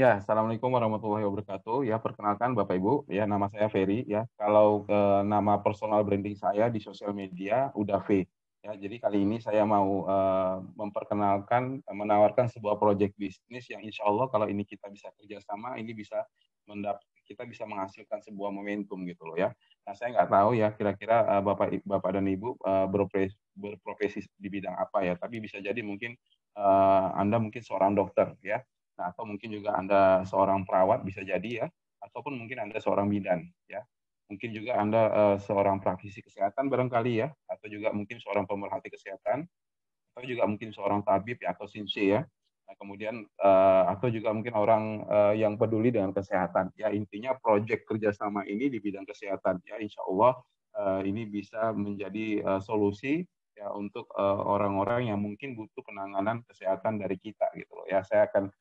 Ya, Assalamualaikum warahmatullahi wabarakatuh. Ya, perkenalkan Bapak Ibu, ya nama saya Ferry ya. Kalau nama personal branding saya di sosial media udah V. Ya, jadi kali ini saya mau memperkenalkan, menawarkan sebuah proyek bisnis yang insya Allah kalau ini kita bisa kerjasama, ini bisa kita bisa menghasilkan sebuah momentum gitu loh ya. Nah, saya nggak tahu ya kira-kira Bapak dan Ibu berprofesi di bidang apa ya, tapi bisa jadi mungkin Anda mungkin seorang dokter ya. Nah, atau mungkin juga Anda seorang perawat bisa jadi ya, ataupun mungkin Anda seorang bidan ya. Mungkin juga Anda seorang praktisi kesehatan barangkali ya, atau juga mungkin seorang pemerhati kesehatan, atau juga mungkin seorang tabib ya, atau sinse ya. Nah, kemudian atau juga mungkin orang yang peduli dengan kesehatan. Ya intinya proyek kerjasama ini di bidang kesehatan ya, insya Allah ini bisa menjadi solusi ya untuk orang-orang yang mungkin butuh penanganan kesehatan dari kita gitu loh. Ya saya akan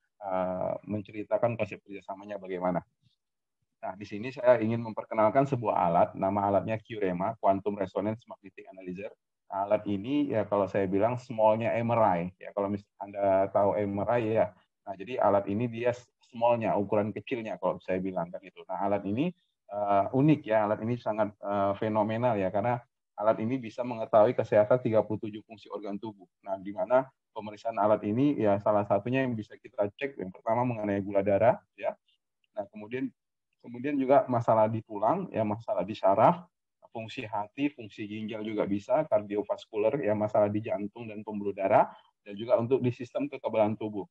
menceritakan konsep kerjasamanya bagaimana. Nah, di sini saya ingin memperkenalkan sebuah alat, nama alatnya QREMA, Quantum Resonance Magnetic Analyzer. Nah, alat ini ya kalau saya bilang small-nya MRI, ya kalau Anda tahu MRI ya. Nah, jadi alat ini dia small-nya, ukuran kecilnya kalau saya bilang kan itu. Nah, alat ini unik ya, alat ini sangat fenomenal ya, karena alat ini bisa mengetahui kesehatan 37 fungsi organ tubuh. Nah, di mana pemeriksaan alat ini ya salah satunya yang bisa kita cek yang pertama mengenai gula darah ya. Nah, kemudian juga masalah di tulang, ya masalah di saraf, fungsi hati, fungsi ginjal juga bisa, kardiovaskuler, ya masalah di jantung dan pembuluh darah, dan juga untuk di sistem kekebalan tubuh.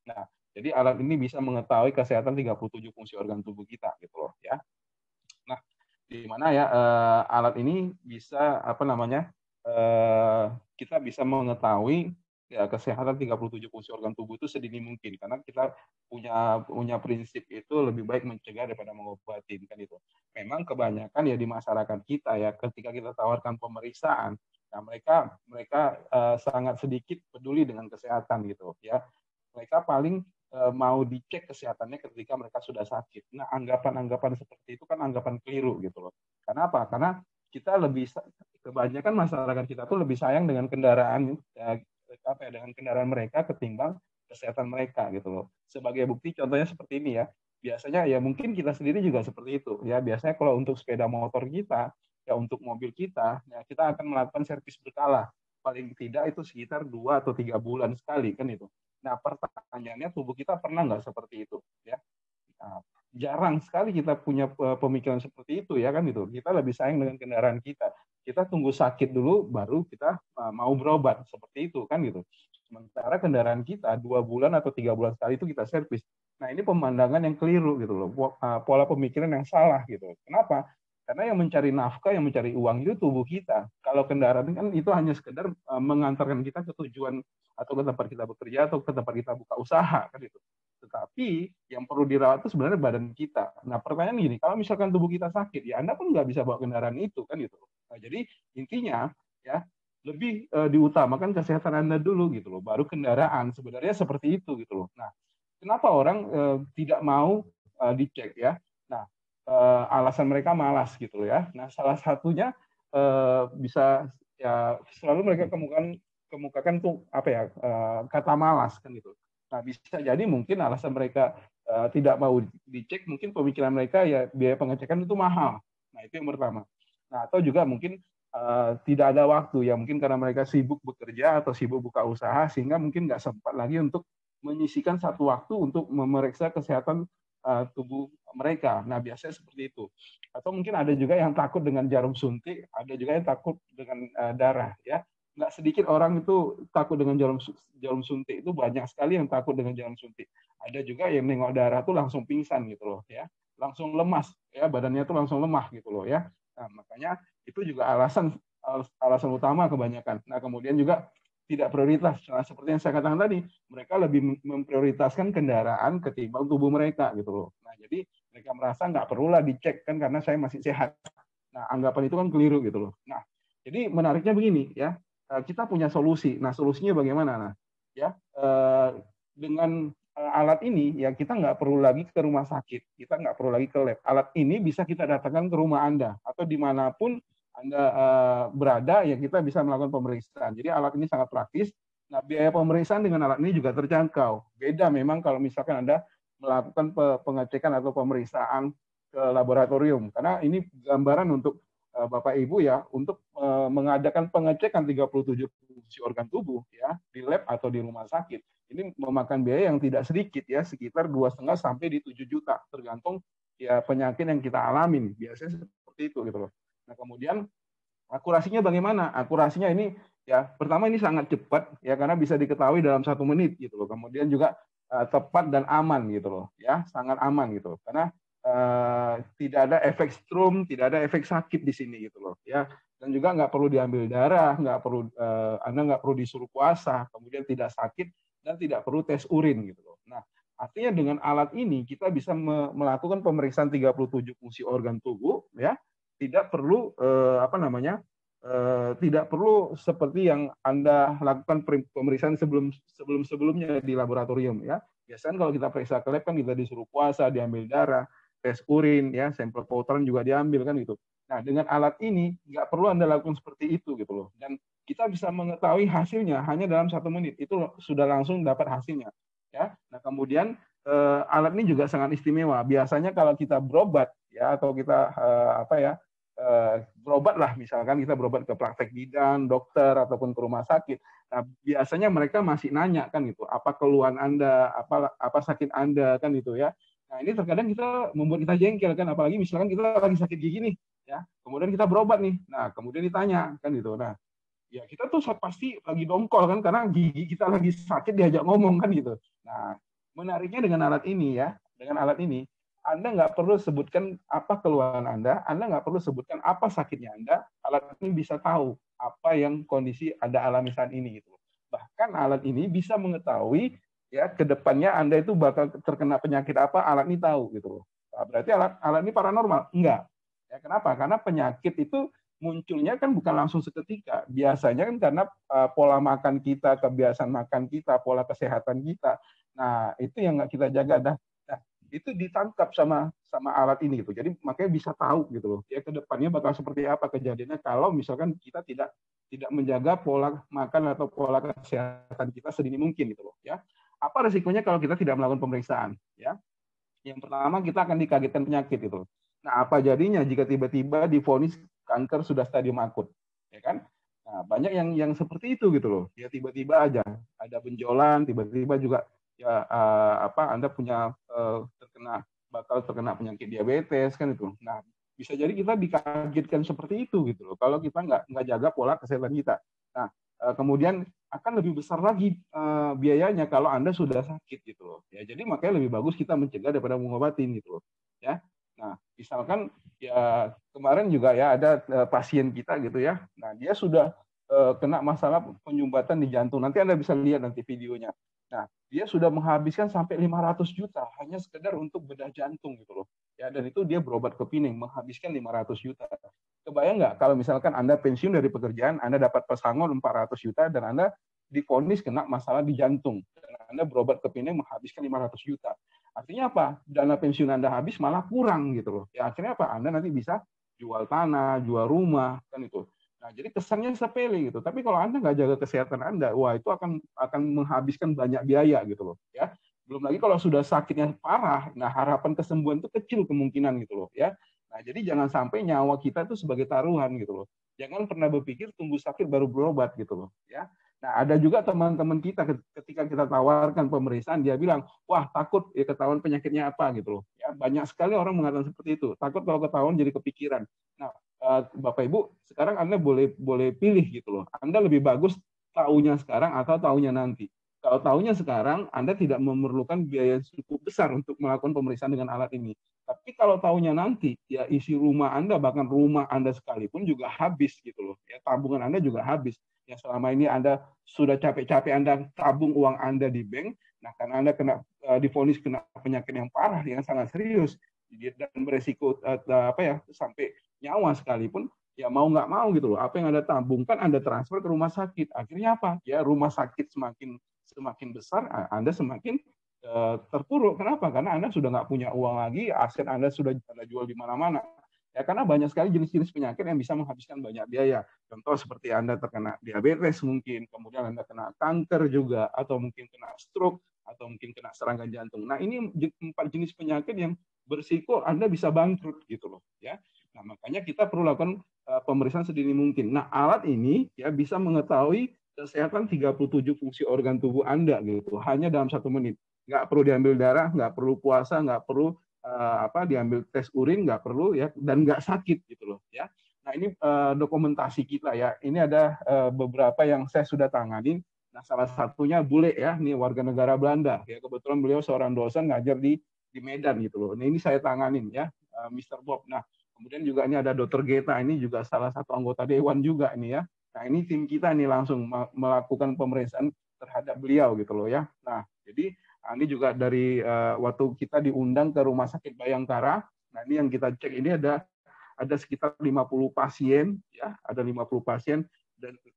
Nah, jadi alat ini bisa mengetahui kesehatan 37 fungsi organ tubuh kita, gitu loh, ya. Nah, di mana ya alat ini bisa apa namanya kita bisa mengetahui ya kesehatan 37 fungsi organ tubuh itu sedini mungkin karena kita punya prinsip itu lebih baik mencegah daripada mengobati kan itu. Memang kebanyakan ya di masyarakat kita ya ketika kita tawarkan pemeriksaan, nah mereka mereka sangat sedikit peduli dengan kesehatan gitu ya. Mereka paling mau dicek kesehatannya ketika mereka sudah sakit. Nah, anggapan-anggapan seperti itu kan anggapan keliru gitu loh. Karena apa? Karena kita lebih kebanyakan masyarakat kita tuh lebih sayang dengan kendaraan apa ya dengan kendaraan mereka ketimbang kesehatan mereka gitu loh. Sebagai bukti contohnya seperti ini ya. Biasanya ya mungkin kita sendiri juga seperti itu ya. Biasanya kalau untuk sepeda motor kita ya untuk mobil kita ya kita akan melakukan servis berkala. Paling tidak itu sekitar 2 atau 3 bulan sekali kan itu. Nah, pertanyaannya tubuh kita pernah nggak seperti itu? Ya, nah, jarang sekali kita punya pemikiran seperti itu ya kan itu. Kita lebih sayang dengan kendaraan kita. Kita tunggu sakit dulu, baru kita mau berobat seperti itu kan gitu. Sementara kendaraan kita 2 bulan atau 3 bulan sekali itu kita servis. Nah ini pemandangan yang keliru gitu loh, pola pemikiran yang salah gitu. Kenapa? Karena yang mencari nafkah, yang mencari uang itu tubuh kita. Kalau kendaraan kan itu hanya sekedar mengantarkan kita ke tujuan atau ke tempat kita bekerja atau ke tempat kita buka usaha kan itu. Tetapi yang perlu dirawat itu sebenarnya badan kita. Nah pertanyaan gini, kalau misalkan tubuh kita sakit, ya Anda pun nggak bisa bawa kendaraan itu kan gitu. Nah, jadi intinya ya lebih diutamakan kesehatan Anda dulu gitu loh, baru kendaraan. Sebenarnya seperti itu gitu loh. Nah, kenapa orang tidak mau dicek ya? Nah, alasan mereka malas gitu loh ya. Nah, salah satunya bisa ya selalu mereka kemukakan tuh apa ya kata malas kan gitu. Nah bisa jadi mungkin alasan mereka tidak mau dicek mungkin pemikiran mereka ya biaya pengecekan itu mahal. Nah itu yang pertama. Nah atau juga mungkin tidak ada waktu ya mungkin karena mereka sibuk bekerja atau sibuk buka usaha sehingga mungkin nggak sempat lagi untuk menyisikan satu waktu untuk memeriksa kesehatan tubuh mereka. Nah biasanya seperti itu. Atau mungkin ada juga yang takut dengan jarum suntik, ada juga yang takut dengan darah ya. Nggak sedikit orang itu takut dengan jarum suntik, itu banyak sekali yang takut dengan jarum suntik. Ada juga yang nengok darah tuh langsung pingsan gitu loh ya, langsung lemas ya, badannya tuh langsung lemah gitu loh ya. Nah makanya itu juga alasan utama kebanyakan. Nah kemudian juga tidak prioritas. Nah, seperti yang saya katakan tadi, mereka lebih memprioritaskan kendaraan ketimbang tubuh mereka gitu loh. Nah jadi mereka merasa nggak perlulah dicek kan karena saya masih sehat. Nah, anggapan itu kan keliru gitu loh. Nah, jadi menariknya begini ya, kita punya solusi. Nah, solusinya bagaimana? Nah, ya dengan alat ini ya kita nggak perlu lagi ke rumah sakit, kita nggak perlu lagi ke lab. Alat ini bisa kita datangkan ke rumah Anda atau dimanapun Anda berada ya kita bisa melakukan pemeriksaan. Jadi alat ini sangat praktis. Nah, biaya pemeriksaan dengan alat ini juga terjangkau. Beda memang kalau misalkan Anda melakukan pengecekan atau pemeriksaan ke laboratorium. Karena ini gambaran untuk Bapak Ibu ya, untuk mengadakan pengecekan 37 fungsi organ tubuh ya di lab atau di rumah sakit. Ini memakan biaya yang tidak sedikit ya, sekitar 2,5 sampai di 7 juta tergantung ya penyakit yang kita alamin. Biasanya seperti itu gitu loh. Nah, kemudian akurasinya bagaimana? Akurasinya ini ya pertama ini sangat cepat ya karena bisa diketahui dalam 1 menit gitu loh. Kemudian juga tepat dan aman gitu loh ya, sangat aman gitu. Karena tidak ada efek strum, tidak ada efek sakit di sini gitu loh ya. Dan juga nggak perlu diambil darah, nggak perlu Anda nggak perlu disuruh puasa, kemudian tidak sakit dan tidak perlu tes urin gitu loh. Nah, artinya dengan alat ini kita bisa melakukan pemeriksaan 37 fungsi organ tubuh ya, tidak perlu tidak perlu seperti yang Anda lakukan pemeriksaan sebelumnya di laboratorium ya. Biasanya kalau kita periksa ke lab kan kita disuruh puasa, diambil darah, tes urin ya, sampel kotoran juga diambil kan gitu. Nah, dengan alat ini nggak perlu Anda lakukan seperti itu gitu loh. Dan kita bisa mengetahui hasilnya hanya dalam 1 menit. Itu sudah langsung dapat hasilnya ya. Nah, kemudian alat ini juga sangat istimewa. Biasanya kalau kita berobat ya atau kita berobat lah, misalkan kita berobat ke praktek bidan, dokter ataupun ke rumah sakit. Nah, biasanya mereka masih nanya kan gitu, apa keluhan Anda, apa sakit Anda kan gitu ya. Nah, ini terkadang kita membuat kita jengkel kan, apalagi misalkan kita lagi sakit gigi nih, ya. Kemudian kita berobat nih. Nah, kemudian ditanya kan gitu. Nah, ya kita tuh pasti lagi dongkol kan karena gigi kita lagi sakit diajak ngomong kan gitu. Nah, menariknya dengan alat ini ya, dengan alat ini Anda nggak perlu sebutkan apa keluhan Anda nggak perlu sebutkan apa sakitnya Anda, alat ini bisa tahu apa yang kondisi Anda alami saat ini gitu. Bahkan alat ini bisa mengetahui ya ke depannya Anda itu bakal terkena penyakit apa, alat ini tahu gitu loh. Nah, berarti alat ini paranormal? Enggak. Ya, kenapa? Karena penyakit itu munculnya kan bukan langsung seketika. Biasanya kan karena pola makan kita, kebiasaan makan kita, pola kesehatan kita. Nah, itu yang nggak kita jaga. Nah, itu ditangkap sama alat ini gitu. Jadi makanya bisa tahu gitu loh. Ya ke depannya bakal seperti apa kejadiannya kalau misalkan kita tidak menjaga pola makan atau pola kesehatan kita sedini mungkin gitu loh. Ya. Apa resikonya kalau kita tidak melakukan pemeriksaan? Ya. Yang pertama kita akan dikagetkan penyakit itu. Nah, apa jadinya jika tiba-tiba divonis kanker sudah stadium akut, ya kan? Nah, banyak yang seperti itu gitu loh. Ya tiba-tiba aja ada benjolan, tiba-tiba juga ya Anda punya bakal terkena penyakit diabetes kan itu. Nah, bisa jadi kita dikagetkan seperti itu gitu loh. Kalau kita nggak jaga pola kesehatan kita. Nah, kemudian akan lebih besar lagi biayanya kalau Anda sudah sakit gitu loh. Ya, jadi makanya lebih bagus kita mencegah daripada mengobatin gitu loh. Ya. Nah, misalkan ya kemarin juga ya ada pasien kita gitu ya. Nah, dia sudah kena masalah penyumbatan di jantung. Nanti Anda bisa lihat nanti videonya. Nah, dia sudah menghabiskan sampai 500 juta hanya sekedar untuk bedah jantung gitu loh. Ya, dan itu dia berobat ke Pining menghabiskan 500 juta. Kebayang nggak kalau misalkan Anda pensiun dari pekerjaan, Anda dapat pesangon 400 juta dan Anda divonis kena masalah di jantung. Dan Anda berobat ke Pining menghabiskan 500 juta. Artinya apa? Dana pensiun Anda habis malah kurang gitu loh. Ya akhirnya apa? Anda nanti bisa jual tanah, jual rumah, kan itu. Nah, jadi kesannya sepele gitu. Tapi kalau Anda nggak jaga kesehatan Anda, wah itu akan menghabiskan banyak biaya gitu loh. Ya. Belum lagi kalau sudah sakitnya parah, nah harapan kesembuhan itu kecil kemungkinan gitu loh. Ya. Nah, jadi jangan sampai nyawa kita itu sebagai taruhan gitu loh. Jangan pernah berpikir tunggu sakit baru berobat gitu loh. Ya. Nah, ada juga teman-teman kita ketika kita tawarkan pemeriksaan, dia bilang, wah takut ya ketahuan penyakitnya apa gitu loh. Ya, banyak sekali orang mengatakan seperti itu. Takut kalau ketahuan jadi kepikiran. Nah, Bapak Ibu, sekarang Anda boleh pilih gitu loh. Anda lebih bagus tahunya sekarang atau tahunya nanti. Kalau tahunya sekarang, Anda tidak memerlukan biaya cukup besar untuk melakukan pemeriksaan dengan alat ini. Tapi kalau tahunya nanti, ya isi rumah Anda, bahkan rumah Anda sekalipun juga habis gitu loh. Ya, tabungan Anda juga habis. Ya, selama ini Anda sudah capek-capek Anda tabung uang Anda di bank, nah karena Anda divonis kena penyakit yang parah, yang sangat serius, dan beresiko sampai nyawa sekalipun, ya mau nggak mau gitu loh. Apa yang Anda tabungkan Anda transfer ke rumah sakit. Akhirnya apa? Ya rumah sakit semakin besar, Anda semakin terpuruk. Kenapa? Karena Anda sudah nggak punya uang lagi, aset Anda sudah Anda jual di mana-mana. Ya karena banyak sekali jenis-jenis penyakit yang bisa menghabiskan banyak biaya. Contoh seperti Anda terkena diabetes mungkin, kemudian Anda kena kanker juga, atau mungkin kena stroke, atau mungkin kena serangan jantung. Nah, ini 4 jenis penyakit yang berisiko Anda bisa bangkrut gitu loh, ya. Nah, makanya kita perlu lakukan pemeriksaan sedini mungkin. Nah, alat ini ya bisa mengetahui kesehatan 37 fungsi organ tubuh Anda gitu, hanya dalam 1 menit. Nggak perlu diambil darah, nggak perlu puasa, nggak perlu diambil tes urin, nggak perlu ya, dan nggak sakit gitu loh, ya. Nah, ini dokumentasi kita ya. Ini ada beberapa yang saya sudah tangani. Nah, salah satunya bule ya, ini warga negara Belanda. Ya, kebetulan beliau seorang dosen ngajar di Medan gitu loh. Nah, ini saya tanganin ya, Mr. Bob. Nah, kemudian juga ini ada Dr. Geta, ini juga salah satu anggota dewan juga ini ya. Nah, ini tim kita nih langsung melakukan pemeriksaan terhadap beliau gitu loh ya. Nah, jadi ini juga dari waktu kita diundang ke Rumah Sakit Bayangkara. Nah, ini yang kita cek ini ada sekitar 50 pasien ya, ada 50 pasien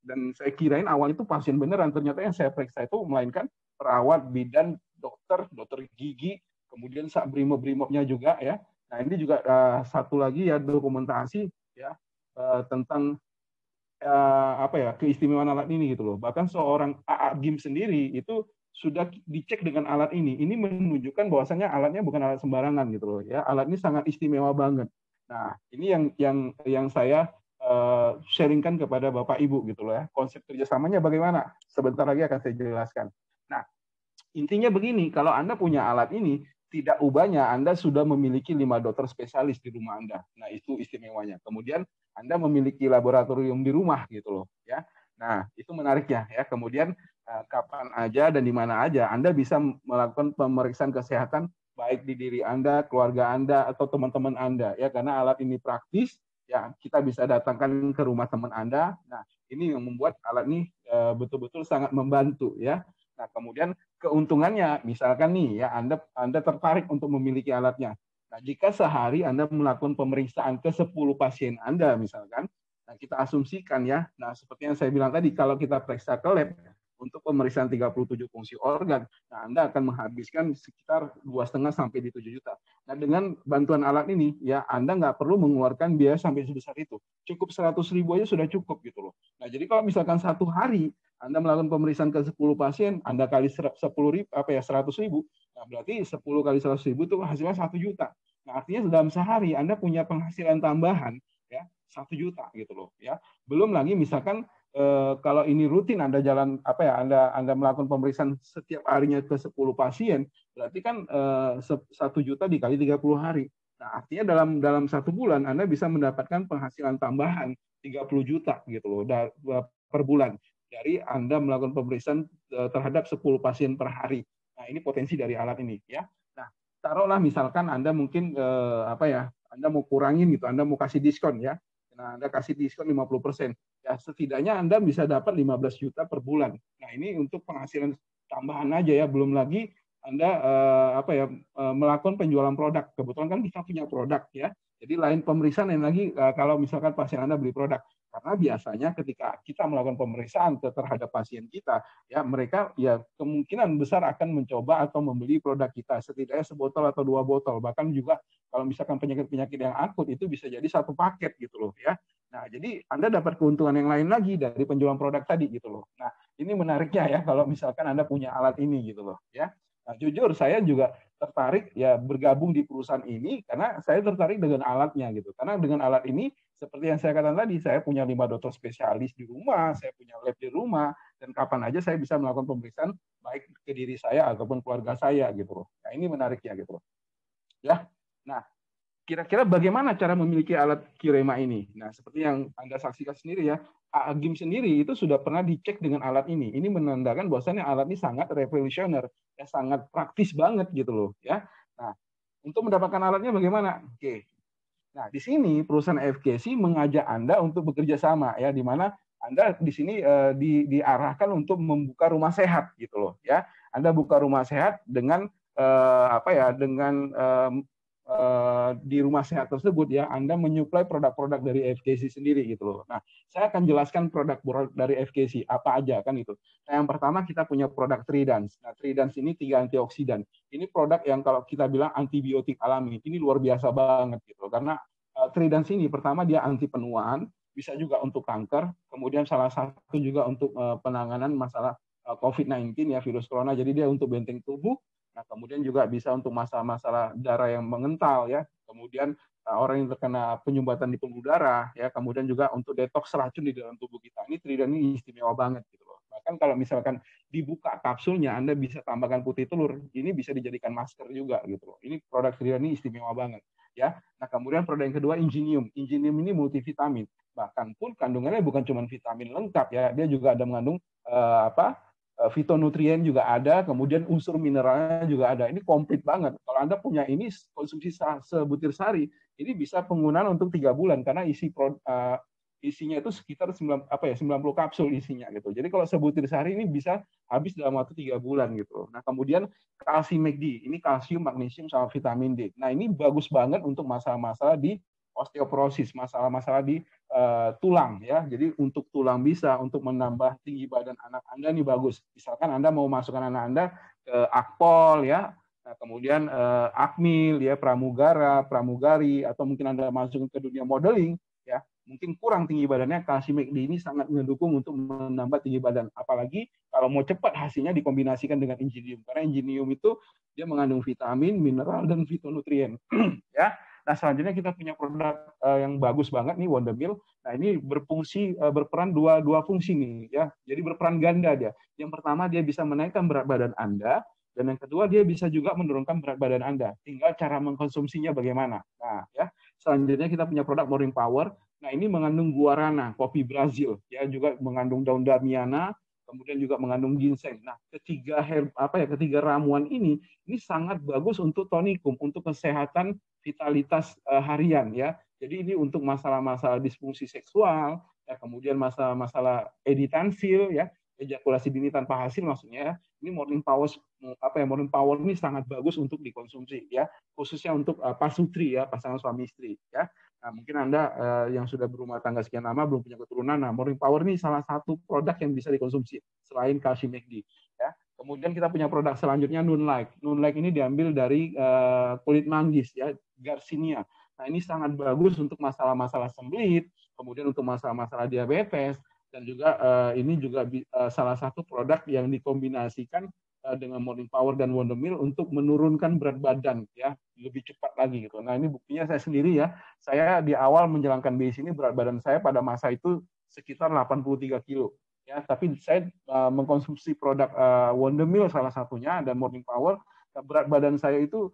dan saya kirain awal itu pasien beneran, ternyata yang saya periksa itu melainkan perawat, bidan, dokter gigi, kemudian brimob-brimobnya juga ya. Nah, ini juga satu lagi ya dokumentasi ya tentang apa ya keistimewaan alat ini gitu loh. Bahkan seorang AA Gim sendiri itu sudah dicek dengan alat ini. Ini menunjukkan bahwasanya alatnya bukan alat sembarangan gitu loh ya. Alat ini sangat istimewa banget. Nah, ini yang saya sharingkan kepada Bapak Ibu gitu loh ya. Konsep kerjasamanya bagaimana? Sebentar lagi akan saya jelaskan. Nah, intinya begini, kalau Anda punya alat ini, tidak ubahnya Anda sudah memiliki 5 dokter spesialis di rumah Anda. Nah, itu istimewanya. Kemudian Anda memiliki laboratorium di rumah gitu loh, ya. Nah, itu menariknya ya. Kemudian kapan aja dan di mana aja Anda bisa melakukan pemeriksaan kesehatan baik di diri Anda, keluarga Anda atau teman-teman Anda ya, karena alat ini praktis ya, kita bisa datangkan ke rumah teman Anda. Nah, ini yang membuat alat ini betul-betul sangat membantu ya. Nah, kemudian keuntungannya, misalkan nih ya, Anda tertarik untuk memiliki alatnya. Nah, jika sehari Anda melakukan pemeriksaan ke 10 pasien Anda misalkan, nah kita asumsikan ya, nah seperti yang saya bilang tadi, kalau kita periksa ke lab untuk pemeriksaan 37 fungsi organ, nah Anda akan menghabiskan sekitar 2,5 sampai di 7 juta. Nah, dengan bantuan alat ini ya Anda nggak perlu mengeluarkan biaya sampai sebesar itu. Cukup 100.000 aja sudah cukup gitu loh. Nah, jadi kalau misalkan satu hari Anda melakukan pemeriksaan ke 10 pasien, Anda kali 10.000 100.000, nah berarti 10 kali 100.000 itu hasilnya 1 juta. Nah, artinya dalam sehari Anda punya penghasilan tambahan ya 1 juta gitu loh ya. Belum lagi misalkan kalau ini rutin Anda jalan Anda melakukan pemeriksaan setiap harinya ke 10 pasien, berarti kan 1 juta dikali 30 hari. Nah, artinya dalam 1 bulan Anda bisa mendapatkan penghasilan tambahan 30 juta gitu loh per bulan dari Anda melakukan pemeriksaan terhadap 10 pasien per hari. Nah, ini potensi dari alat ini ya. Nah, taruhlah misalkan Anda mungkin Anda mau kurangin gitu, Anda mau kasih diskon ya. Nah, Anda kasih diskon 50%. Ya, setidaknya Anda bisa dapat 15 juta per bulan. Nah, ini untuk penghasilan tambahan aja ya, belum lagi Anda melakukan penjualan produk. Kebetulan kan kita punya produk ya. Jadi lain pemeriksaan lain lagi kalau misalkan pasien Anda beli produk. Karena biasanya ketika kita melakukan pemeriksaan terhadap pasien kita, ya mereka ya kemungkinan besar akan mencoba atau membeli produk kita setidaknya sebotol atau 2 botol. Bahkan juga kalau misalkan penyakit-penyakit yang akut itu bisa jadi 1 paket gitu loh ya. Nah, jadi Anda dapat keuntungan yang lain lagi dari penjualan produk tadi gitu loh. Nah, ini menariknya ya kalau misalkan Anda punya alat ini gitu loh ya. Nah, jujur saya juga tertarik ya bergabung di perusahaan ini karena saya tertarik dengan alatnya gitu. Karena dengan alat ini seperti yang saya katakan tadi, saya punya 5 dokter spesialis di rumah, saya punya lab di rumah, dan kapan aja saya bisa melakukan pemeriksaan baik ke diri saya ataupun keluarga saya gitu loh. Nah, ini menariknya gitu loh. Ya. Nah, kira-kira bagaimana cara memiliki alat Qrema ini? Nah, seperti yang Anda saksikan sendiri ya, Agim sendiri itu sudah pernah dicek dengan alat ini. Ini menandakan bahwasannya alat ini sangat revolusioner, ya sangat praktis banget gitu loh, ya. Nah, untuk mendapatkan alatnya bagaimana? Oke. Nah, di sini perusahaan FKC mengajak Anda untuk bekerja sama ya, di mana Anda di sini diarahkan untuk membuka rumah sehat gitu loh ya. Anda buka rumah sehat dengan di rumah sehat tersebut ya, Anda menyuplai produk-produk dari FKC sendiri gitu loh. Nah, saya akan jelaskan produk dari FKC apa aja kan itu. Nah, yang pertama kita punya produk Tridans. Nah, Tridans ini 3 antioksidan. Ini produk yang kalau kita bilang antibiotik alami. Ini luar biasa banget gitu. Karena Tridans ini pertama dia anti penuaan, bisa juga untuk kanker, kemudian salah satu juga untuk penanganan masalah COVID-19 ya, virus corona. Jadi dia untuk benteng tubuh. Nah, kemudian juga bisa untuk masalah-masalah darah yang mengental ya. Kemudian orang yang terkena penyumbatan di pembuluh darah ya. Kemudian juga untuk detoks racun di dalam tubuh kita. Ini Tridon ini istimewa banget gitu loh. Bahkan kalau misalkan dibuka kapsulnya, Anda bisa tambahkan putih telur. Ini bisa dijadikan masker juga gitu loh. Ini produk Tridon ini istimewa banget ya. Nah, kemudian produk yang kedua Ingenium. Ingenium ini multivitamin. Bahkan pun kandungannya bukan cuma vitamin lengkap ya, dia juga ada mengandung fitonutrien juga ada, kemudian unsur mineralnya juga ada. Ini komplit banget. Kalau Anda punya ini konsumsi sebutir sehari, ini bisa penggunaan untuk 3 bulan karena isinya itu sekitar 90 kapsul isinya gitu. Jadi kalau sebutir sehari ini bisa habis dalam waktu 3 bulan gitu. Nah, kemudian kalsium McD, ini kalsium, magnesium sama vitamin D. Nah, ini bagus banget untuk masalah-masalah di osteoporosis, masalah-masalah di tulang ya. Jadi untuk tulang bisa, untuk menambah tinggi badan anak Anda nih bagus. Misalkan Anda mau masukkan anak Anda ke Akpol ya, nah, kemudian Akmil ya, pramugari, atau mungkin Anda masuk ke dunia modeling ya, mungkin kurang tinggi badannya, kalsium McD ini sangat mendukung untuk menambah tinggi badan. Apalagi kalau mau cepat hasilnya dikombinasikan dengan Ingenium, karena Ingenium itu dia mengandung vitamin, mineral, dan fitonutrien ya. Nah, selanjutnya kita punya produk yang bagus banget nih, Wondermil. Nah, ini berperan dua fungsi nih ya. Jadi berperan ganda dia. Yang pertama dia bisa menaikkan berat badan Anda, dan yang kedua dia bisa juga menurunkan berat badan Anda. Tinggal cara mengkonsumsinya bagaimana. Nah, ya. Selanjutnya kita punya produk Morning Power. Nah, ini mengandung guarana, kopi Brazil, ya, juga mengandung daun damiana, kemudian juga mengandung ginseng. Nah, ketiga ramuan ini sangat bagus untuk tonikum, untuk kesehatan vitalitas harian ya. Jadi ini untuk masalah-masalah disfungsi seksual, ya, kemudian masalah-masalah editansil ya, ejakulasi dini tanpa hasil maksudnya ya. Ini morning power ini sangat bagus untuk dikonsumsi ya, khususnya untuk pasutri ya, pasangan suami istri ya. Nah, mungkin Anda yang sudah berumah tangga sekian lama belum punya keturunan, nah morning power ini salah satu produk yang bisa dikonsumsi selain kalsium McD ya. Kemudian kita punya produk selanjutnya Nunlike. Nunlike ini diambil dari kulit manggis ya, Garcinia. Nah, ini sangat bagus untuk masalah-masalah sembelit, kemudian untuk masalah-masalah diabetes, dan juga ini juga salah satu produk yang dikombinasikan dengan Morning Power dan Wondermil untuk menurunkan berat badan ya, lebih cepat lagi gitu. Nah, ini buktinya saya sendiri ya. Saya di awal menjalankan BASE ini berat badan saya pada masa itu sekitar 83 kilo. Ya, tapi saya mengkonsumsi produk Wondermil salah satunya dan Morning Power, berat badan saya itu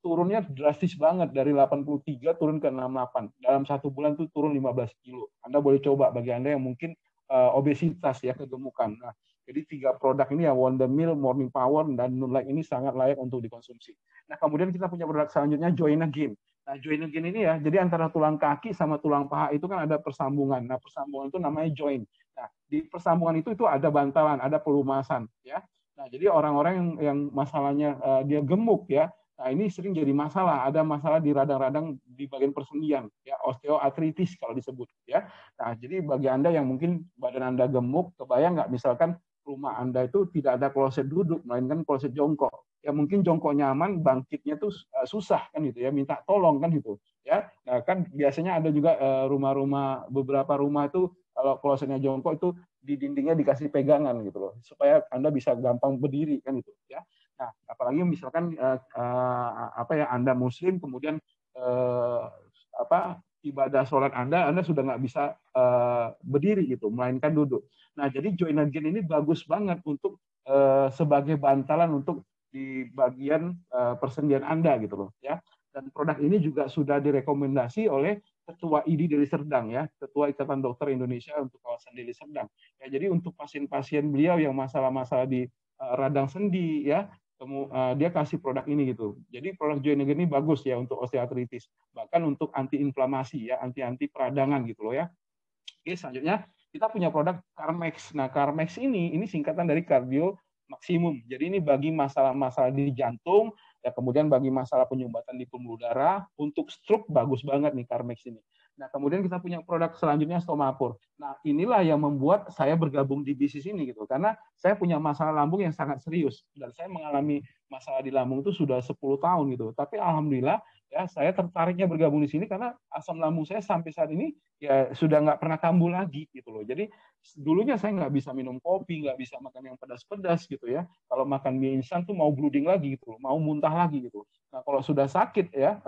turunnya drastis banget dari 83 turun ke 68. Dalam 1 bulan tuh turun 15 kilo. Anda boleh coba bagi Anda yang mungkin obesitas ya, kegemukan. Nah, jadi 3 produk ini ya, Wondermil, Morning Power, dan Nunlike ini sangat layak untuk dikonsumsi. Nah, kemudian kita punya produk selanjutnya Join Again. Nah, Join Again ini ya, jadi antara tulang kaki sama tulang paha itu kan ada persambungan. Nah, persambungan itu namanya join. Nah, di persambungan itu ada bantalan, ada pelumasan ya. Nah, jadi orang-orang yang masalahnya dia gemuk ya, nah ini sering jadi masalah. Ada masalah di radang-radang di bagian persendian, ya, osteoartritis kalau disebut ya. Nah, jadi bagi Anda yang mungkin badan Anda gemuk, kebayang nggak misalkan rumah Anda itu tidak ada kloset duduk, melainkan kloset jongkok. Ya mungkin jongkok nyaman, bangkitnya tuh susah kan gitu ya, minta tolong kan gitu ya. Nah, kan biasanya ada juga rumah-rumah, beberapa rumah itu kalau klosetnya jongkok itu di dindingnya dikasih pegangan gitu loh, supaya Anda bisa gampang berdiri kan gitu ya. Nah, apalagi misalkan Anda Muslim, kemudian ibadah sholat Anda sudah nggak bisa berdiri gitu, melainkan duduk. Nah, jadi Join Again ini bagus banget untuk sebagai bantalan untuk di bagian persendian Anda gitu loh ya. Dan produk ini juga sudah direkomendasi oleh Ketua ID Deli Serdang ya, Ketua Ikatan Dokter Indonesia untuk kawasan Deli Serdang. Ya, jadi untuk pasien-pasien beliau yang masalah-masalah di radang sendi ya, dia kasih produk ini gitu. Jadi produk Join Again ini bagus ya untuk osteoartritis, bahkan untuk anti-inflamasi ya, anti peradangan gitu loh ya. Oke, selanjutnya kita punya produk Carmex. Nah, Carmex ini singkatan dari kardio maksimum. Jadi ini bagi masalah-masalah di jantung, ya, kemudian bagi masalah penyumbatan di pembuluh darah, untuk stroke bagus banget nih Carmex ini. Nah, kemudian kita punya produk selanjutnya Stomapur. Nah, inilah yang membuat saya bergabung di bisnis ini gitu. Karena saya punya masalah lambung yang sangat serius dan saya mengalami masalah di lambung itu sudah 10 tahun gitu. Tapi alhamdulillah ya saya tertariknya bergabung di sini karena asam lambung saya sampai saat ini ya sudah nggak pernah kambuh lagi gitu loh. Jadi dulunya saya nggak bisa minum kopi, nggak bisa makan yang pedas-pedas gitu ya. Kalau makan mie instan tuh mau blooding lagi gitu, mau muntah lagi gitu. Nah, kalau sudah sakit ya,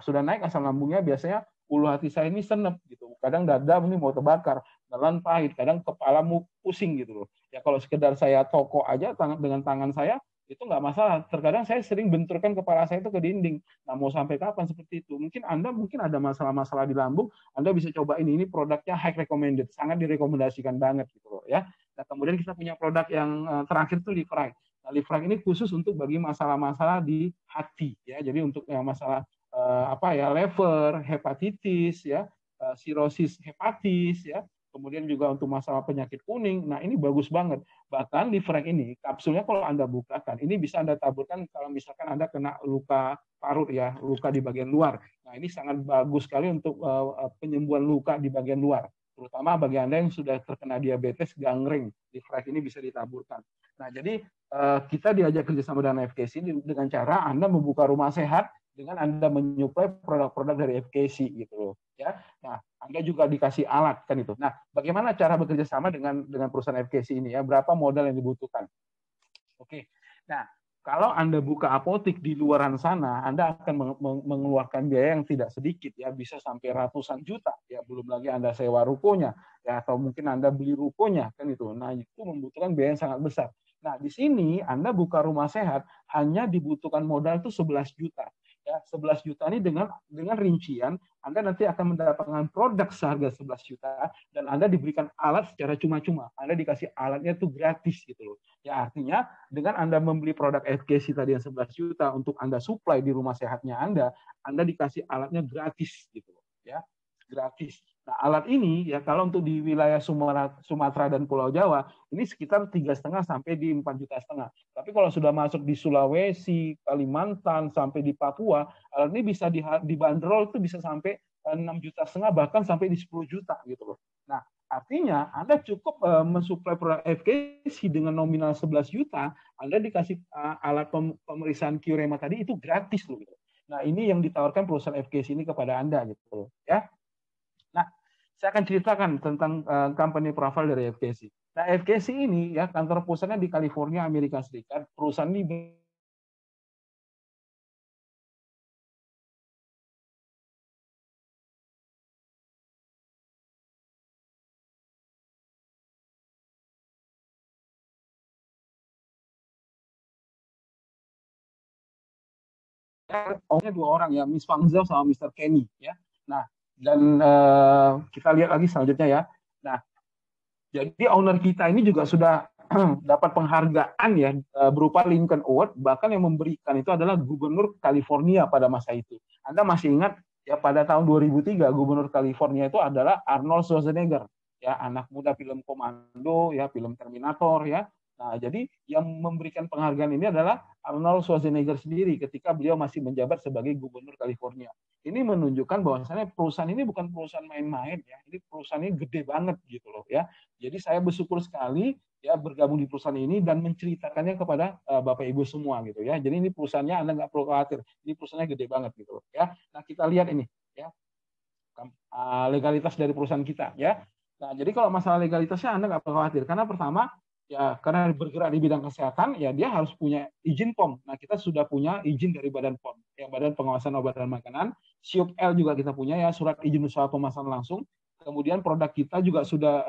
sudah naik asam lambungnya biasanya ulu hati saya ini senep gitu. Kadang dada ini mau terbakar, nelan pahit, kadang kepalamu pusing gitu loh. Ya kalau sekedar saya tokok aja dengan tangan saya itu nggak masalah. Terkadang saya sering benturkan kepala saya itu ke dinding. Nah, mau sampai kapan seperti itu? Mungkin Anda ada masalah-masalah di lambung, Anda bisa coba ini produknya high recommended, sangat direkomendasikan banget gitu loh ya. Nah, kemudian kita punya produk yang terakhir itu Livrite. Nah, Livrite ini khusus untuk bagi masalah-masalah di hati ya. Jadi untuk yang masalah lever, hepatitis ya, sirosis hepatis ya, kemudian juga untuk masalah penyakit kuning. Nah, ini bagus banget. Bahkan Livrite ini kapsulnya kalau Anda bukakan, ini bisa Anda taburkan kalau misalkan Anda kena luka parut ya, luka di bagian luar. Nah, ini sangat bagus sekali untuk penyembuhan luka di bagian luar. Terutama bagi Anda yang sudah terkena diabetes gangreng, Livrite ini bisa ditaburkan. Nah, jadi kita diajak kerjasama dengan FKC dengan cara Anda membuka rumah sehat dengan Anda menyuplai produk-produk dari FKC gitu loh ya. Nah, Anda juga dikasih alat kan itu. Nah, bagaimana cara bekerja sama dengan perusahaan FKC ini ya? Berapa modal yang dibutuhkan? Oke. Nah, kalau Anda buka apotek di luaran sana, Anda akan mengeluarkan biaya yang tidak sedikit ya, bisa sampai ratusan juta ya, belum lagi Anda sewa rukonya ya, atau mungkin Anda beli rukonya kan itu. Nah, itu membutuhkan biaya yang sangat besar. Nah, di sini Anda buka rumah sehat hanya dibutuhkan modal itu 11 juta. Ya, 11 juta ini dengan rincian Anda nanti akan mendapatkan produk seharga 11 juta dan Anda diberikan alat secara cuma-cuma. Anda dikasih alatnya itu gratis gitu loh. Ya, artinya dengan Anda membeli produk FKC tadi yang 11 juta untuk Anda supply di rumah sehatnya Anda dikasih alatnya gratis gitu loh, ya. Gratis. Nah, alat ini ya kalau untuk di wilayah Sumatera dan Pulau Jawa ini sekitar 3,5 sampai di 4,5 juta. Tapi kalau sudah masuk di Sulawesi, Kalimantan sampai di Papua, alat ini bisa dibanderol itu bisa sampai 6,5 juta bahkan sampai di 10 juta gitu loh. Nah, artinya Anda cukup mensuplai produk FKC dengan nominal 11 juta, Anda dikasih alat pemeriksaan Qrema tadi itu gratis loh gitu. Nah, ini yang ditawarkan perusahaan FKC ini kepada Anda gitu loh, ya. Nah, saya akan ceritakan tentang company profile dari FKC. Nah, FKC ini ya kantor pusatnya di California, Amerika Serikat. Perusahaan ini omnya 2 orang ya, Miss Fang Zhao sama Mr. Kenny ya. Nah, dan kita lihat lagi selanjutnya ya. Nah, jadi owner kita ini juga sudah dapat penghargaan ya berupa Lincoln Award, bahkan yang memberikan itu adalah Gubernur California pada masa itu. Anda masih ingat ya pada tahun 2003 Gubernur California itu adalah Arnold Schwarzenegger ya, anak muda film Komando ya, film Terminator ya. Nah, jadi yang memberikan penghargaan ini adalah Arnold Schwarzenegger sendiri ketika beliau masih menjabat sebagai Gubernur California. Ini menunjukkan bahwasannya perusahaan ini bukan perusahaan main-main ya, ini perusahaannya gede banget gitu loh ya. Jadi saya bersyukur sekali ya bergabung di perusahaan ini dan menceritakannya kepada Bapak Ibu semua gitu ya. Jadi ini perusahaannya Anda nggak perlu khawatir, ini perusahaannya gede banget gitu loh ya. Nah, kita lihat ini ya legalitas dari perusahaan kita ya. Nah, jadi kalau masalah legalitasnya Anda nggak perlu khawatir karena pertama ya karena bergerak di bidang kesehatan ya dia harus punya izin POM. Nah, kita sudah punya izin dari Badan POM, ya Badan Pengawasan Obat dan Makanan. SIUP L juga kita punya ya, surat izin usaha pemasaran langsung. Kemudian produk kita juga sudah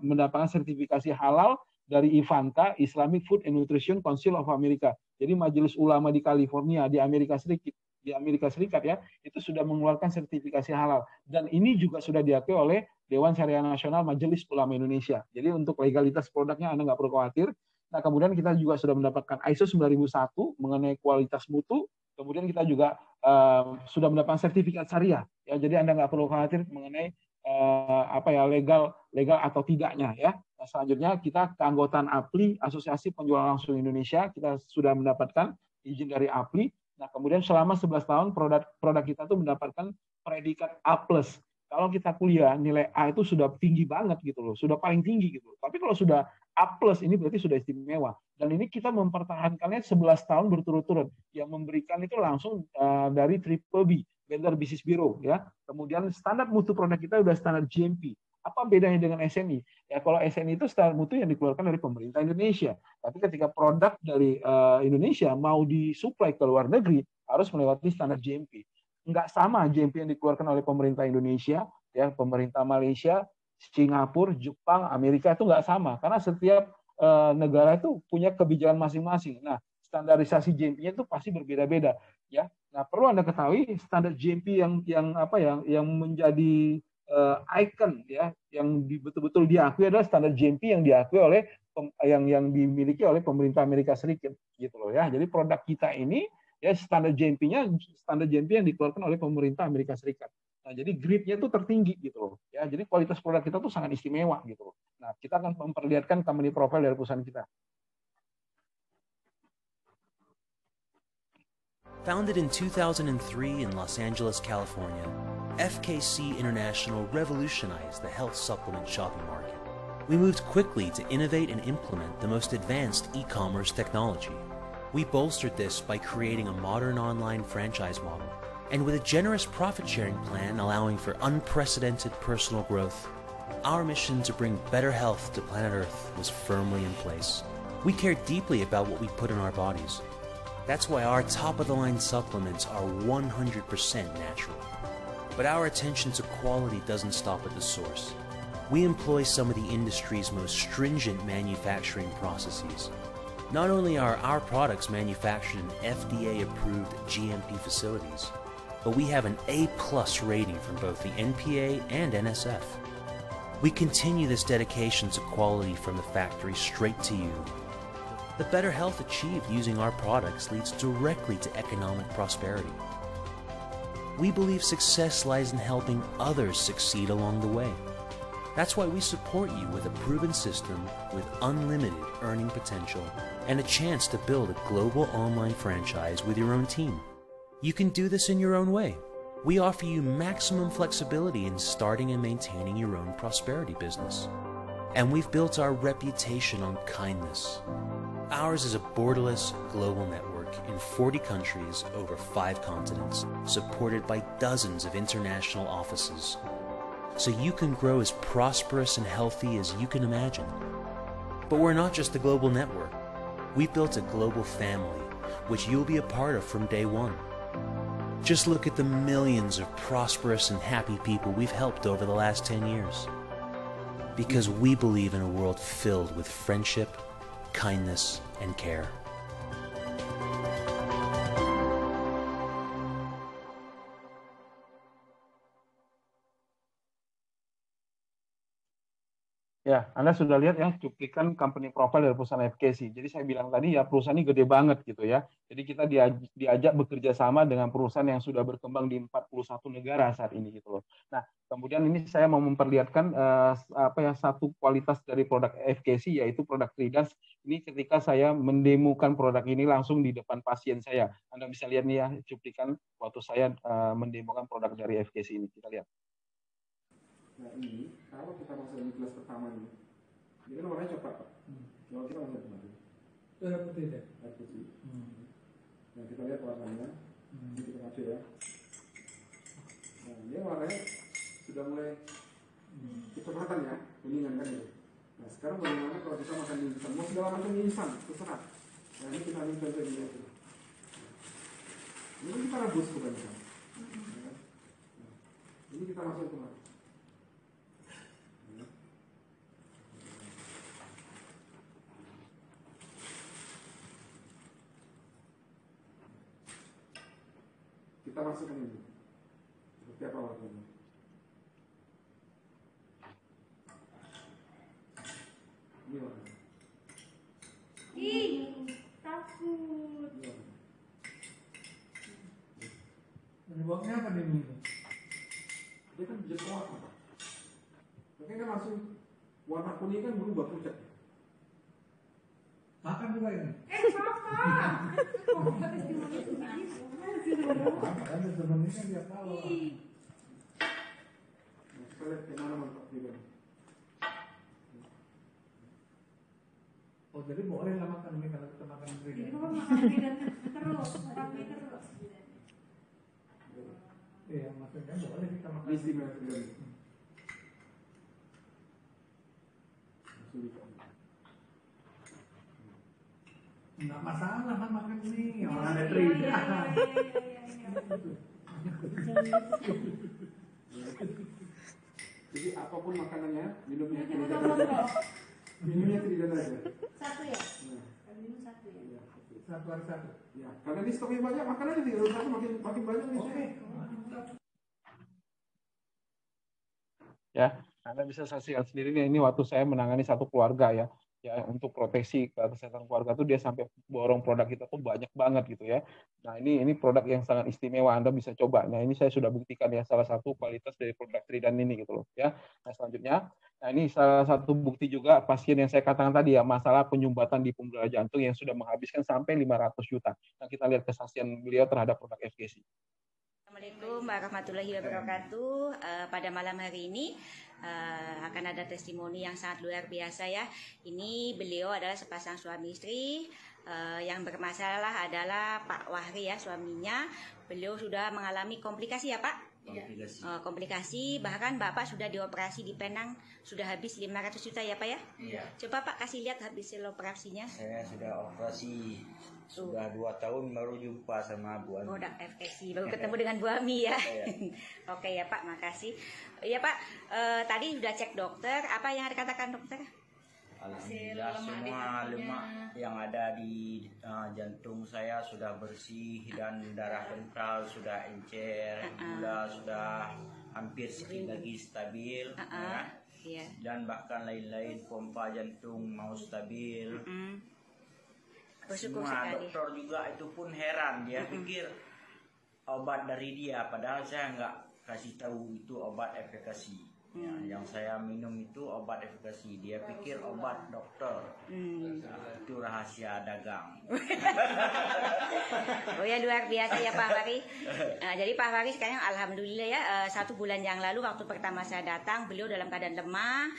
mendapatkan sertifikasi halal dari IFANCA, Islamic Food and Nutrition Council of America. Jadi majelis ulama di California di Amerika Serikat ya, itu sudah mengeluarkan sertifikasi halal dan ini juga sudah diakui oleh Dewan Syariah Nasional Majelis Ulama Indonesia. Jadi untuk legalitas produknya Anda nggak perlu khawatir. Nah, kemudian kita juga sudah mendapatkan ISO 9001 mengenai kualitas mutu. Kemudian kita juga sudah mendapatkan sertifikat syariah. Ya, jadi Anda nggak perlu khawatir mengenai legal atau tidaknya ya. Nah, selanjutnya kita keanggotaan APLI, Asosiasi Penjual Langsung Indonesia, kita sudah mendapatkan izin dari APLI. Nah, kemudian selama 11 tahun produk kita tuh mendapatkan predikat A+. Kalau kita kuliah nilai A itu sudah tinggi banget gitu loh, sudah paling tinggi gitu. Tapi kalau sudah A plus ini berarti sudah istimewa. Dan ini kita mempertahankannya 11 tahun berturut-turut. Yang memberikan itu langsung dari Triple B, Better Business Bureau ya. Kemudian standar mutu produk kita sudah standar GMP. Apa bedanya dengan SNI? Ya kalau SNI itu standar mutu yang dikeluarkan dari pemerintah Indonesia. Tapi ketika produk dari Indonesia mau disuplai ke luar negeri harus melewati standar GMP. Nggak sama GMP yang dikeluarkan oleh pemerintah Indonesia, ya pemerintah Malaysia, Singapura, Jepang, Amerika itu nggak sama karena setiap negara itu punya kebijakan masing-masing. Nah, standarisasi GMP-nya itu pasti berbeda-beda, ya. Nah, perlu Anda ketahui standar GMP yang menjadi icon ya, yang betul-betul diakui adalah standar GMP yang diakui oleh yang dimiliki oleh pemerintah Amerika Serikat gitu loh ya. Jadi produk kita ini ya standar GMP yang dikeluarkan oleh pemerintah Amerika Serikat. Nah, jadi grade-nya itu tertinggi gitu loh. Ya, jadi kualitas produk kita tuh sangat istimewa gitu loh. Nah, kita akan memperlihatkan company profile dari perusahaan kita. Founded in 2003 in Los Angeles, California, FKC International revolutionized the health supplement shopping market. We moved quickly to innovate and implement the most advanced e-commerce technology. We bolstered this by creating a modern online franchise model, and with a generous profit-sharing plan allowing for unprecedented personal growth. Our mission to bring better health to planet Earth was firmly in place. We care deeply about what we put in our bodies. That's why our top-of-the-line supplements are 100% natural. But our attention to quality doesn't stop at the source. We employ some of the industry's most stringent manufacturing processes. Not only are our products manufactured in FDA-approved GMP facilities, but we have an A+ rating from both the NPA and NSF. We continue this dedication to quality from the factory straight to you. The better health achieved using our products leads directly to economic prosperity. We believe success lies in helping others succeed along the way. That's why we support you with a proven system with unlimited earning potential and a chance to build a global online franchise with your own team. You can do this in your own way. We offer you maximum flexibility in starting and maintaining your own prosperity business. And we've built our reputation on kindness. Ours is a borderless global network in 40 countries over 5 continents, supported by dozens of international offices. So you can grow as prosperous and healthy as you can imagine. But we're not just a global network. We've built a global family, which you'll be a part of from day one. Just look at the millions of prosperous and happy people we've helped over the last 10 years. Because we believe in a world filled with friendship, kindness, and care. Ya, Anda sudah lihat ya cuplikan company profile dari perusahaan FKC. Jadi saya bilang tadi ya perusahaan ini gede banget gitu ya. Jadi kita diajak bekerja sama dengan perusahaan yang sudah berkembang di 41 negara saat ini gitu loh. Nah, kemudian ini saya mau memperlihatkan satu kualitas dari produk FKC yaitu produk Tridans. Ini ketika saya mendemokan produk ini langsung di depan pasien saya. Anda bisa lihat nih ya cuplikan waktu saya mendemokan produk dari FKC ini. Kita lihat. Nah ini, kalau kita masuk di kelas pertama ini kan warnanya coklat Pak. Kalau kita masuk kemarin air putih deh. Air putih. Nah kita lihat warnanya, ini kita ngaca ya. Nah ini warnanya sudah mulai kecoklatan ya, kuningan kan itu. Nah sekarang bagaimana kalau kita makan instan, mau segala macam instan, terserah. Nah ini kita ambil contoh ini ya. Ini kita rebus kebanyakan. Nah, ini kita masuk kemarin. Kita masukkan ini seperti apa warnanya. Ini warnanya. Takut. Penyebabnya apa ini? Dia kan bisa warna Pak. Makanya kan langsung warna kuning kan berubah pucat. Makan juga ini. Papa. Ada sebenarnya dia tahu. lihat kemana manfaat freedom. Oh, jadi boleh lah makan ini kalau kita makan Jadi freedom. kok makan vegan terus, makan mie terus. Iya, maksudnya boleh kita makan. Misi freedom. Nggak masalah kan makan ini, orang ada Iya, freedom. iya. Jadi apapun makanannya, minumnya Ini freedom botol aja. rokok. Minumnya freedom aja. Satu ya? Nah, Kalau minum satu ya? iya. Satu hari satu. Ya, karena ini stoknya banyak, makan aja 3 makin banyak nih. Oke. Ya, Anda bisa saksikan sendiri nih, ini waktu saya menangani satu keluarga ya untuk proteksi kesehatan keluarga tuh dia sampai borong produk kita tuh banyak banget gitu ya. Nah ini produk yang sangat istimewa, Anda bisa coba. Nah ini saya sudah buktikan ya salah satu kualitas dari produk Tridan ini gitu loh ya. Nah selanjutnya, nah ini salah satu bukti juga pasien yang saya katakan tadi ya, masalah penyumbatan di pembuluh jantung yang sudah menghabiskan sampai 500 juta. Nah kita lihat kesaksian beliau terhadap produk FKC. Assalamualaikum warahmatullahi wabarakatuh. Pada malam hari ini akan ada testimoni yang sangat luar biasa ya. Ini beliau adalah sepasang suami istri. Yang bermasalah adalah Pak Wahri ya, suaminya. Beliau sudah mengalami komplikasi ya Pak? Komplikasi, bahkan Bapak sudah dioperasi di Penang, sudah habis 500 juta ya Pak ya? Iya. Coba Pak kasih lihat hasil operasinya. Saya sudah operasi, sudah 2 tahun baru jumpa sama Bu Ani. Produk FKC, baru ketemu dengan Bu Ami ya. Iya. Oke ya Pak, makasih. Iya Pak, tadi sudah cek dokter, apa yang dikatakan dokter? Alhamdulillah semua lemak yang ada di jantung saya sudah bersih dan darah kental sudah encer, gula sudah hampir sedikit lagi stabil, ya. Iya. Dan bahkan lain-lain pompa jantung mau stabil. Bersyukur Semua sekali. dokter juga itu pun heran, dia pikir obat dari dia, padahal saya nggak kasih tahu itu obat efikasi. Ya, yang saya minum itu obat efikasi, dia pikir obat dokter. Itu rahasia dagang. Oh ya luar biasa ya Pak Wahri. Jadi Pak Wahri sekarang alhamdulillah ya 1 bulan yang lalu waktu pertama saya datang beliau dalam keadaan lemah,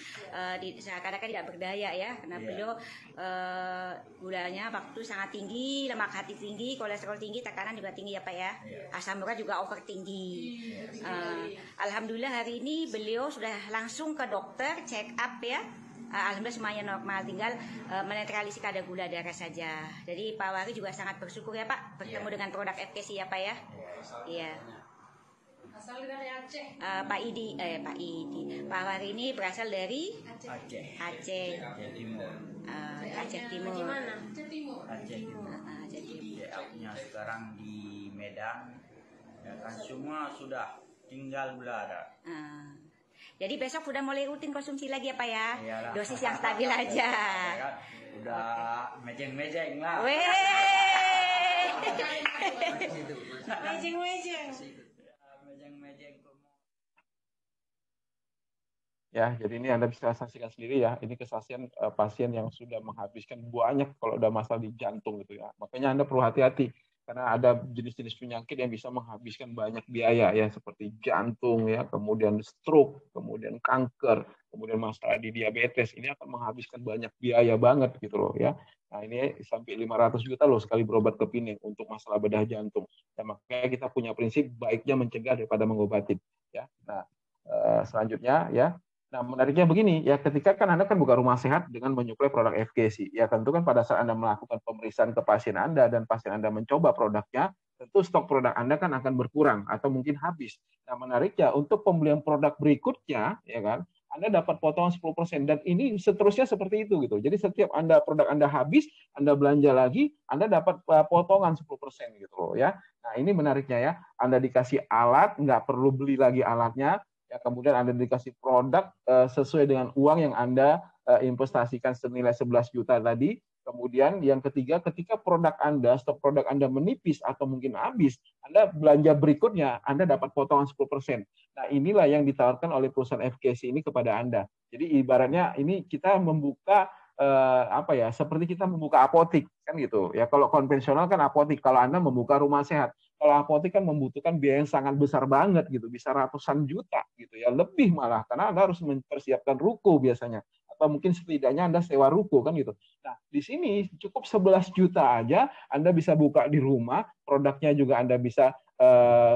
seakan-akan tidak berdaya ya karena beliau gulanya waktu sangat tinggi, lemak hati tinggi, kolesterol tinggi, tekanan juga tinggi ya Pak ya. Asam urat juga over tinggi. Alhamdulillah hari ini beliau sudah langsung ke dokter check up ya. Alhamdulillah semuanya normal, tinggal menetralisir kadar gula darah saja. Jadi Pak Wahri juga sangat bersyukur ya Pak bertemu dengan produk FKC ya Pak ya. Iya. Asal dari Aceh. Pak Idi, Pak Wahri ini berasal dari Aceh. Aceh Timur. Aceh Timur. Di mana? Aceh Timur. Aceh Timur. Aceh Timur. DA-nya sekarang di Medan. Ya kan semua sudah tinggal gula ada. Jadi besok sudah mulai rutin konsumsi lagi ya Pak ya. Iyalah. Dosis yang stabil aja. Ya kan? Udah mejeng-mejeng lah. Weh. Mejeng-mejeng. Mejeng-mejeng. Ya, jadi ini Anda bisa saksikan sendiri ya, ini kesaksian pasien yang sudah menghabiskan banyak kalau ada masalah di jantung gitu ya. Makanya Anda perlu hati-hati karena ada jenis-jenis penyakit yang bisa menghabiskan banyak biaya ya, seperti jantung ya, kemudian stroke, kemudian kanker, kemudian masalah di diabetes. Ini akan menghabiskan banyak biaya banget gitu loh ya. Nah, ini sampai 500 juta loh sekali berobat ke Pining untuk masalah bedah jantung. Dan makanya kita punya prinsip baiknya mencegah daripada mengobati ya. Nah, selanjutnya ya. Nah, menariknya begini, ya ketika kan Anda kan buka rumah sehat dengan menyuplai produk FKC, ya tentu kan pada saat Anda melakukan pemeriksaan ke pasien Anda dan pasien Anda mencoba produknya, tentu stok produk Anda kan akan berkurang atau mungkin habis. Nah, menariknya untuk pembelian produk berikutnya, ya kan, Anda dapat potongan 10% dan ini seterusnya seperti itu gitu. Jadi setiap produk Anda habis, Anda belanja lagi, Anda dapat potongan 10% gitu loh ya. Nah, ini menariknya ya. Anda dikasih alat, nggak perlu beli lagi alatnya. Ya, kemudian Anda dikasih produk sesuai dengan uang yang Anda investasikan senilai 11 juta tadi. Kemudian yang ketiga, ketika produk Anda, stok produk Anda menipis atau mungkin habis, Anda belanja berikutnya, Anda dapat potongan 10%. Nah, inilah yang ditawarkan oleh perusahaan FKC ini kepada Anda. Jadi ibaratnya ini kita membuka apa ya, seperti kita membuka apotik kan gitu ya. Kalau konvensional kan apotik, kalau Anda membuka rumah sehat. Kalau apotik kan membutuhkan biaya yang sangat besar banget gitu, bisa ratusan juta gitu ya, lebih malah, karena Anda harus mempersiapkan ruko biasanya, atau mungkin setidaknya Anda sewa ruko kan gitu. Nah, di sini cukup 11 juta aja Anda bisa buka di rumah, produknya juga Anda bisa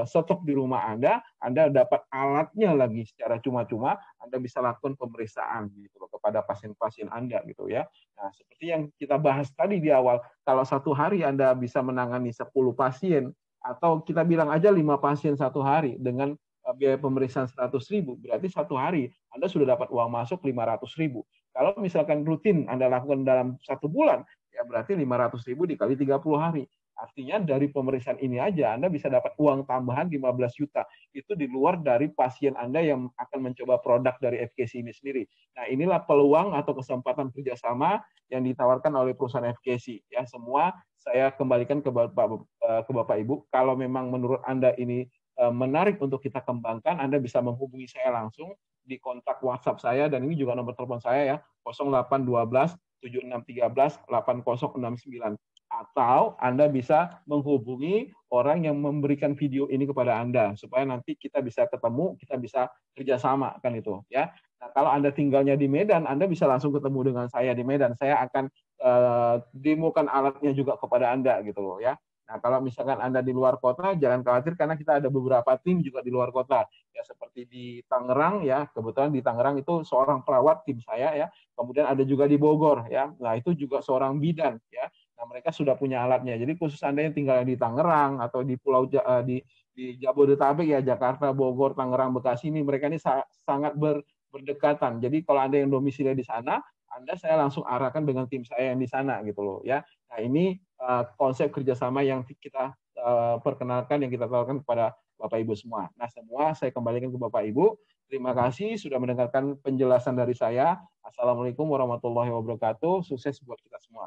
stok di rumah Anda dapat alatnya lagi secara cuma-cuma, Anda bisa lakukan pemeriksaan gitu loh kepada pasien-pasien Anda gitu ya. Nah, seperti yang kita bahas tadi di awal, kalau satu hari Anda bisa menangani 10 pasien, atau kita bilang aja 5 pasien satu hari dengan biaya pemeriksaan 100.000, berarti satu hari Anda sudah dapat uang masuk 500.000. Kalau misalkan rutin Anda lakukan dalam 1 bulan, ya berarti 500.000 dikali 30 hari. Artinya dari pemeriksaan ini aja Anda bisa dapat uang tambahan 15 juta. Itu di luar dari pasien Anda yang akan mencoba produk dari FKC ini sendiri. Nah, inilah peluang atau kesempatan kerjasama yang ditawarkan oleh perusahaan FKC. Ya, semua saya kembalikan ke Bapak Ibu. Kalau memang menurut Anda ini menarik untuk kita kembangkan, Anda bisa menghubungi saya langsung di kontak WhatsApp saya, dan ini juga nomor telepon saya ya, 0812 7613 8069. Atau Anda bisa menghubungi orang yang memberikan video ini kepada Anda, supaya nanti kita bisa ketemu, kita bisa kerjasama kan itu ya. Nah, kalau Anda tinggalnya di Medan, Anda bisa langsung ketemu dengan saya di Medan. Saya akan demokan alatnya juga kepada Anda gitu loh ya. Nah, kalau misalkan Anda di luar kota, jangan khawatir karena kita ada beberapa tim juga di luar kota. Ya, seperti di Tangerang ya, kebetulan di Tangerang itu seorang perawat tim saya ya. Kemudian ada juga di Bogor ya. Nah, itu juga seorang bidan ya. Nah, mereka sudah punya alatnya. Jadi khusus Anda yang tinggal di Tangerang atau di di Jabodetabek ya, Jakarta, Bogor, Tangerang, Bekasi ini, mereka ini sangat berdekatan. Jadi kalau Anda yang domisili di sana, saya langsung arahkan dengan tim saya yang di sana gitu loh ya. Nah, ini konsep kerjasama yang kita perkenalkan, yang kita tawarkan kepada Bapak Ibu semua. Nah, semua saya kembalikan ke Bapak Ibu. Terima kasih sudah mendengarkan penjelasan dari saya. Assalamualaikum warahmatullahi wabarakatuh. Sukses buat kita semua.